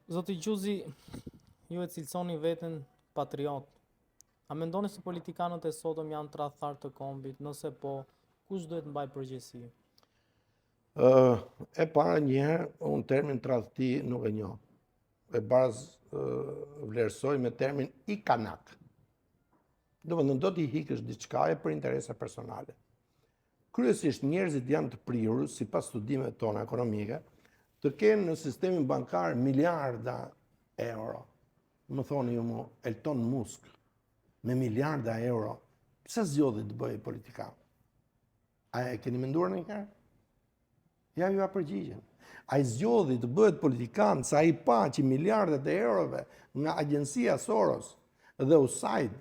Zoti Gjuzi, ju e cilësoni veten patriot. A mendoni se politikanët e sotëm janë tradhtar të kombit? Nëse po, kush duhet mbaj përgjegjësi? E para njëherë, unë termin tradhti nuk e njoh. E bazë vlerësoj me termin i kanak. Do t'i hikësh diçka për interese personale. Kryesisht njerëzit janë të prirur, sipas studimeve tona ekonomike, të kenë në sistemin bankar miliarda euro. Më thoni ju mu, Elton Musk, me miliarda euro, pse zgjodhi të bëjë politikan? A e keni menduar ndonjëherë? Ja ju a përgjigjen. A i zgjodhi të bëhet politikan sa i pa që miliardet e eurove nga agjensia Soros dhe USAID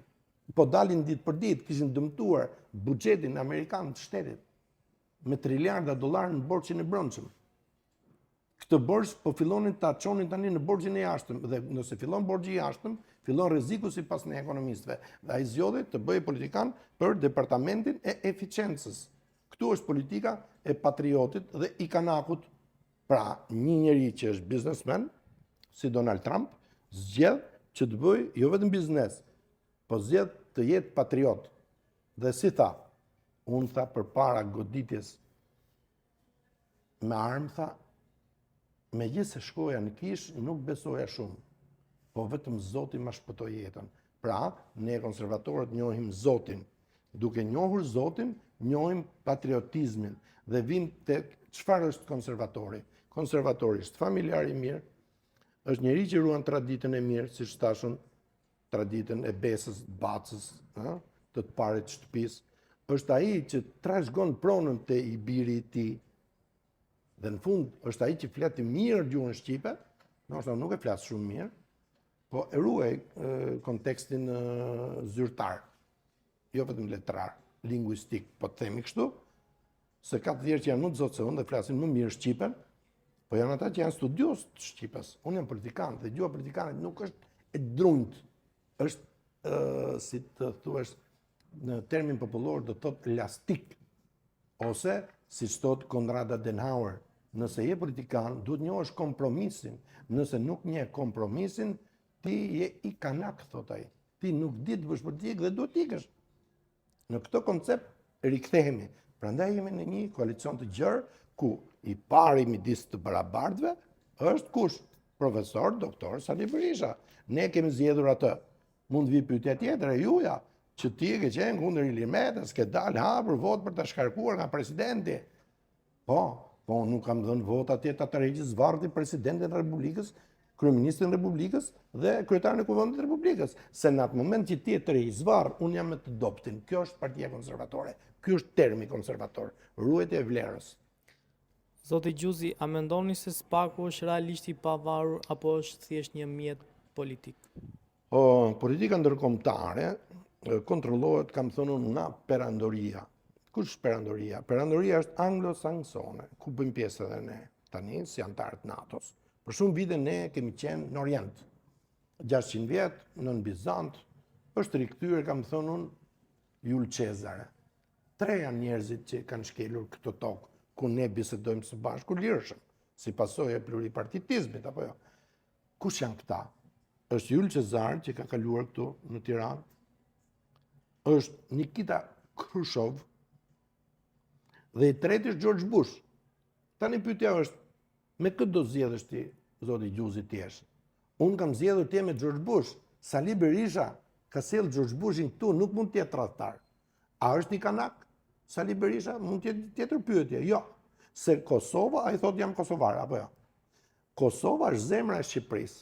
po dalin ditë për ditë, kishin dëmtuar buxhetin amerikan të shtetit me triliarda dollar në borxhin e brendshëm. Këtë borxh po fillonin ta çonin tani në borxhin e jashtëm dhe nëse fillon borxhi i jashtëm, fillon rreziku sipas ne ekonomistëve. Dhe ai zgjodhi të bëjë politikan për departamentin e eficiencës. Këtu është politika e patriotit dhe i kanakut. Pra, një njeri që është biznesmen, si Donald Trump, zgjedh që të bëjë jo vetëm biznes, po zgjedh të jetë patriot. Dhe si tha, unë tha përpara goditjes me armë, tha, megjithëse shkoja në kish, nuk besoja shumë, po vetëm Zoti ma shpëtoi jetën. Pra, ne konservatorët njohim Zotin. Duke njohur Zotin, njohim patriotizmin dhe vim tek çfarë është konservatori. Konservatori është familjar i mirë, është njeri që ruan traditën e mirë, siç thashun, traditën e besës, bacës, të parit shtëpisë. Është ai që trashëgon pronën te i biri i tij. Dhe në fund është ai që flet mirë gjuhën shqipe, ndoshta nuk e flas shumë mirë, po e ruaj kontekstin zyrtar, jo vetëm letrar, lingvistik, po të themi kështu, se ka të tjerë që janë më të zotëson dhe flasin më mirë shqipen, po janë ata që janë studios të shqipes. Unë jam politikan dhe gjuha politikanit nuk është e drunjt, është, si të thuash, në termin popullor do të thotë elastik, ose si thot Konrad Adenauer, nëse je politikan, duhet njohësh kompromisin. Nëse nuk njeh kompromisin, ti je i kanak, thot ai. Ti nuk di të bësh politikë dhe duhet ikësh. Në këtë koncept rikthehemi. Prandaj jemi në një koalicion të gjerë ku i pari midis të barabartëve është kush? Profesor, doktor Sali Berisha. Ne kemi zgjedhur atë. Mund vi pyetja tjetër e juja, që ti e ke qenë kundër Ilir Metës, ke dalë hapur vot për të shkarkuar nga presidenti. Po nuk kam dhënë vot atje të tërheqjes varti presidentin e Republikës, kryeministrin e Republikës dhe kryetarin e Kuvendit të Republikës. Se në atë moment që ti e tërheq varr, unë jam me të doptin. Kjo është partia konservatore. Ky është termi konservator. Ruajtja e vlerës. Zoti Gjuzi, a mendoni se SPAK-u është realisht i pavarur apo është thjesht një mjet politik? Politika ndërkombëtare kontrollohet, kam thënë unë, nga perandoria. Kush është perandoria? Perandoria është anglo-saksone, ku bëjmë pjesë edhe ne, tani si antarët NATO-s. Për shumë vite ne kemi qenë në Orient. 600 vjet, nën Bizant, është rikthyer, kam thënë unë, Jul Cezare. 3 janë njerëzit që kanë shkelur këtë tokë, ku ne bisedojmë së bashku lirshëm, si pasojë e pluripartitizmit, apo jo. Kush janë këta? Është Jul Cezar, që ka kaluar këtu në Tiranë, është Nikita Khrushchev, dhe i treti është George Bush. Tani pyetja është, me këtë do zgjedhësh ti, zoti Gjuzi, tjesh? Unë kam zgjedhur ti me George Bush. Sali Berisha ka sjell George Bushin këtu, nuk mund të jetë tradhtar. A është i kanak? Sali Berisha mund të jetë tjetër pyetje. Jo. Se Kosova, ai thotë jam kosovar, apo jo? Kosova është zemra e Shqipërisë.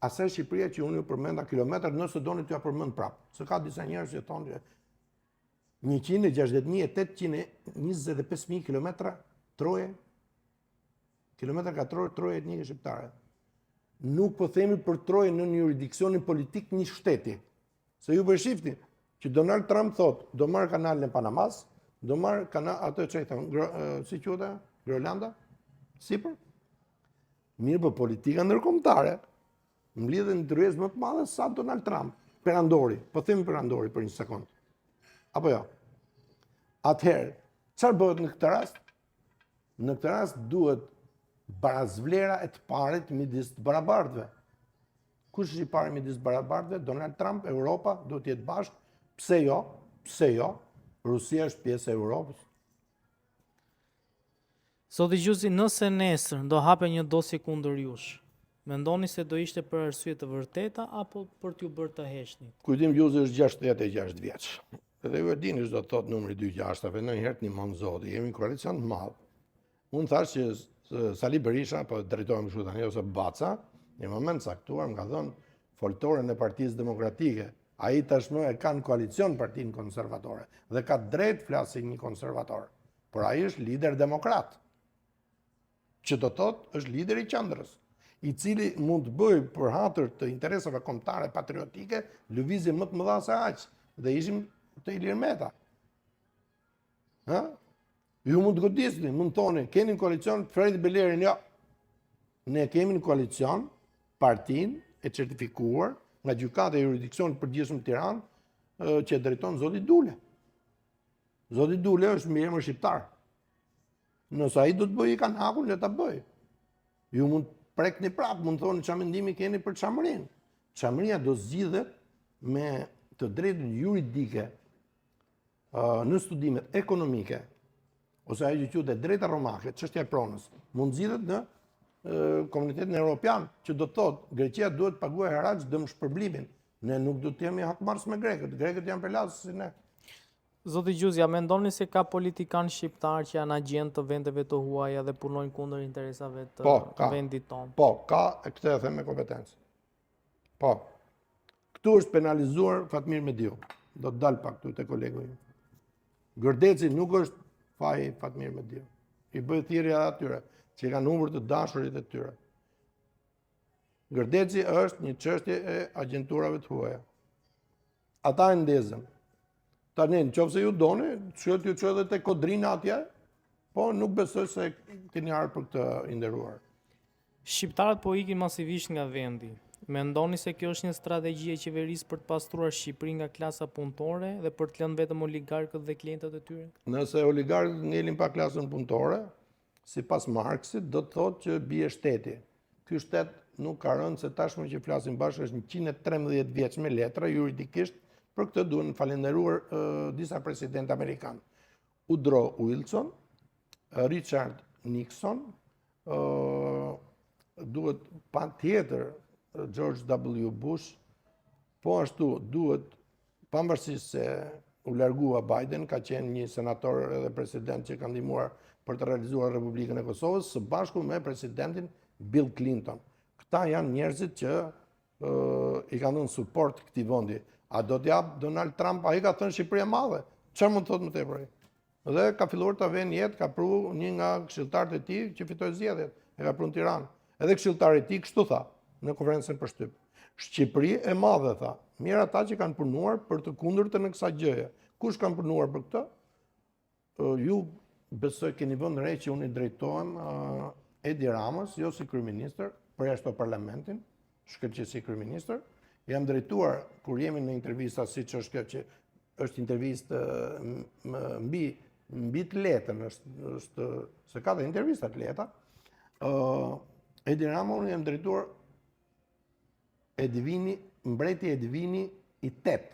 Asaj Shqipëria që unë ju përmenda kilometër, nëse doni t'ja përmend prapë. Se ka disa njerëz që thonë 160.825 kilometra troje, kilometra katror troje etnike shqiptare. Nuk po themi për troje në një jurisdiksionin politik një shteti. Se ju përshifni që Donald Trump thot, do marrë kanalin e Panamas, do marrë atë që i thonë, si quhet, Grolanda? Sipër? Mirë, për politika ndërkombëtare, mbledhë një ndryshim më të madhe sa Donald Trump, perandori, po themi perandori për një sekond. Apo jo? Atëherë, çfarë bëhet në këtë rast? Në këtë rast duhet barazvlera e të parit midis të barabartëve. Kush është i pari midis barabartëve? Donald Trump, Europa, do të jetë bashkë. Pse jo? Pse jo? Rusia është pjesë e Europës. Zoti Gjuzi, nëse nesër do hape një dosje kundër jush, mendoni se do ishte për arsye të vërteta apo për t'ju bërë të heqni? Kujtim Gjuzi është 66 vjeç. Edhe ju e dini që do të thotë numri 26-ave, ndonjëherë një mand zoti, jemi në koalicion të madh. Unë thash që Sali Berisha, po drejtohem kështu tani, ose Baca, në moment caktuar më ka thënë foltoren e Partisë Demokratike. Ai tashmë e ka në koalicion Partinë Konservatore dhe ka drejt flasë si një konservator. Por ai është lider demokrat. Që do thotë është lider i qendrës, i cili mund të bëjë për hatër të interesave kombëtare patriotike lëvizje më të mëdha se aq, dhe ishim të Ilir Meta. Ha? Ju mund të godisni, mund të thoni, keni në koalicion Fredi Belerin, jo. Ne kemi në koalicion partinë e certifikuar nga gjykata e jurisdiksionit përgjithshëm Tiranë, që drejton zoti Dule. Zoti Dule është mbiemër shqiptar. Nëse ai do të bëjë kanakun, le ta bëjë. Ju mund prekni prapë, mund thoni çfarë mendimi keni për Çamërinë. Çamëria do zgjidhet me të drejtën juridike në studimet ekonomike, ose ajo që quhet drejta romake, çështja e pronës, mund zgjidhet në komunitetin evropian, që do të thotë Greqia duhet të paguajë harax dëm shpërblimin. Ne nuk do të jemi hakmarrës me grekët. Grekët janë pelasë si ne. Zoti Gjuzi, a mendoni se ka politikanë shqiptarë që janë agjent të vendeve të huaja dhe punojnë kundër interesave të vendit tonë? Po, ka, e këtë e them me kompetencë. Po. Këtu është penalizuar Fatmir Mediu. Do të dalë pak këtu te kolegu im. Gërdeci nuk është faji Fatmir Mediu. I bëj thirrje atyre që kanë humbur të dashurit e tyre. Gërdeci është një çështje e agjenturave të huaja. Ata e ndezën. Tani, nëse ju doni, çojë ju çojë edhe te Kodrina atje, po nuk besoj se keni ardhur për këtë i nderuar. Shqiptarët po ikin masivisht nga vendi. Mendoni se kjo është një strategji e qeverisë për të pastruar Shqipërinë nga klasa punëtore dhe për të lënë vetëm oligarkët dhe klientët e tyre? Nëse oligarkët ngelin pa klasën punëtore, sipas Marksit, do të thotë që bie shteti. Ky shtet nuk ka rënë, se tashmë që flasim bashkë është 113 vjeç me letra juridikisht. Për këtë duhen falenderuar disa presidentë amerikanë. Woodrow Wilson, Richard Nixon, duhet patjetër George W. Bush, po ashtu duhet, pavarësisht se u largua Biden, ka qenë një senator edhe president që ka ndihmuar për të realizuar Republikën e Kosovës, së bashku me presidentin Bill Clinton. Këta janë njerëzit që i kanë dhënë suport këtij vendi. A do t'jap Donald Trump? Ai ka thënë Shqipëria e madhe. Çfarë mund të thotë më tepër ai? Dhe ka filluar ta vënë jetë, ka pru një nga këshilltarët e tij që fitoi zgjedhjet. E ka pru në Tiranë. Edhe këshilltari i tij kështu tha në konferencën për shtyp. Shqipëri e madhe, tha. Mirë ata që kanë punuar për të kundërtën e kësaj gjëje. Kush kanë punuar për këtë? Ju besoj keni vënë re që unë i drejtohem Edi Ramës, jo si kryeministër, por jashtë parlamentin, shkëlqej si kryeministër. Jam drejtuar, kur jemi në intervista, siç është kjo që është intervistë mbi të letën, është se ka dhe intervista të leta. Edi Rama, unë jam drejtuar mbreti Edvini i 8,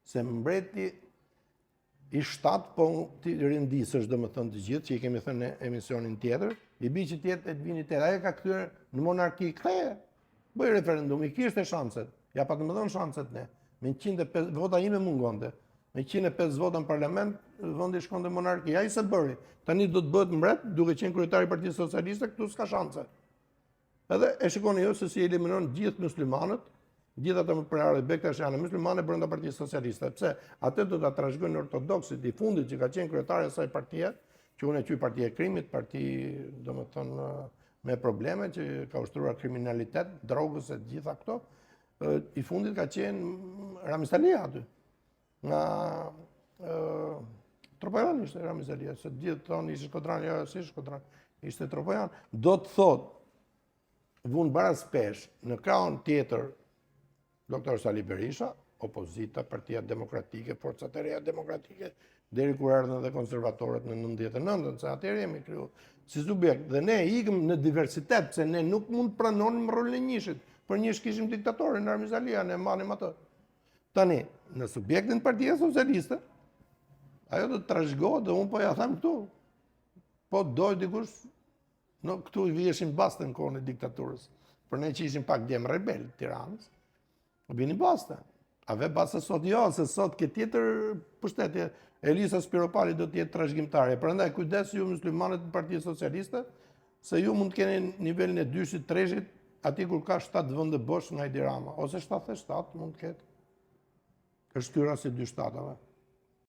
se mbreti i 7, po ti rindisësh dhe më thënë të gjithë, që i kemi thënë në emisionin tjetër, i bi që tjetë Edvini 8, aje ka këtyre në monarki, ktheje, bëj referendum, i kishte shanset. Ja pa të më dhënë shanset ne. Me 105 vota ime mungonte. Me 105 vota në parlament, vendi shkonte monarki. Ai se bëri. Tani do të bëhet mbret, duke qenë kryetari i Partisë Socialiste, këtu s'ka shanse. Edhe e shikoni ju se si eliminon gjithë muslimanët, gjithë ata më prerë bektash janë muslimane brenda Partisë Socialiste. Pse? Atë do ta trashëgojnë ortodoksit i fundit që ka qenë kryetari i saj partie, që unë e quaj partia e krimit, parti domethënë me probleme që ka ushtruar kriminalitet, drogës e gjitha këto. I fundit ka qenë Ramiz Talia aty. Nga Tropajan ishte Ramiz Talia, se gjithë thonë ishte Shkodran, jo si Shkodran, ishte Tropajan. Do të thotë vunë baraz pesh në krahun tjetër Dr. Sali Berisha, opozita, Partia Demokratike, Forcat e Reja Demokratike, deri kur erdhën dhe konservatorët në 99-ën, se atëherë jemi kriju si subjekt. Dhe ne ikëm në diversitet, se ne nuk mund pranonim rolin e njëshit. Për njësh kishim diktatorin në Armizalia, ne manim atë. Tani, në subjektin Partia Socialiste, ajo do të trashëgohet dhe unë po ja them këtu. Po doj dikush, këtu i vjeshim basta në kohën e diktaturës. Për ne që ishim pak djemë rebel të Tiranës, vini basta. A ve basta sot jo, se sot këtë tjetër pushtetje, Elisa Spiropali do t'jetë trashëgimtare. Prandaj kujdes ju muslimanët në Partia Socialiste, se ju mund të keni nivelin e dyshit, treshit, ati kur ka 7 vende bosh nga Edi Rama, ose 7 mund të ketë. Kështyra si 2 shtatave.